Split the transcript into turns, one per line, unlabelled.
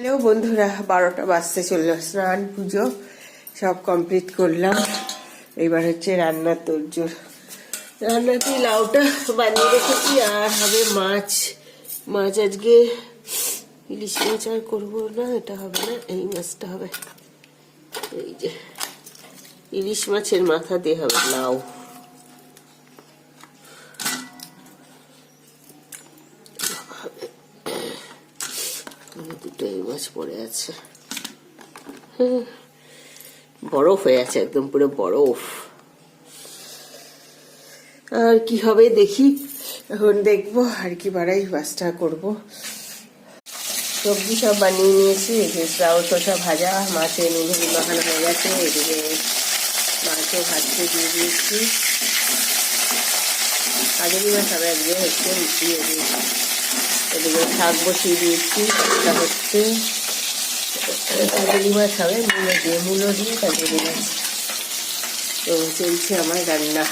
Hello বন্ধুরা, 12টা বাজতে চললো। স্নান পুজো সব কমপ্লিট করলাম। এবার হচ্ছে রান্নার তোড়জোড়। রান্নাতে লাউটা বানিয়ে রেখেছি, আর হবে মাছ। আজকে ইলিশ মাছ আর করবো না, এটা হবে না, এই মাছটা হবে। এই যে ইলিশ মাছের মাথা দিয়ে হবে লাউ। দুটো এই মাছ পড়ে আছে, বরফ হয়ে আছে, একদম পুরো বরফ। আর কি হবে দেখি, এখন দেখবো আর কি বাড়াই, মাছটা করবো। সবজি সব বানিয়ে নিয়েছি, লাউ শসা ভাজা, মাছে নুন হলুদ মাখানো হয়ে গেছে। এদিকে মাছও ভাজতে দিয়ে দিয়েছি। কাজেরি মাছ হবে আজকে, হচ্ছে দিয়ে দিয়েছি। এদিকে শাক বসিয়ে দিয়েছি, এটা হচ্ছে কাজেরি মাছ হবে, মূলো দিয়ে কাজেরি মাছ। তো চলছে আমার রান্না।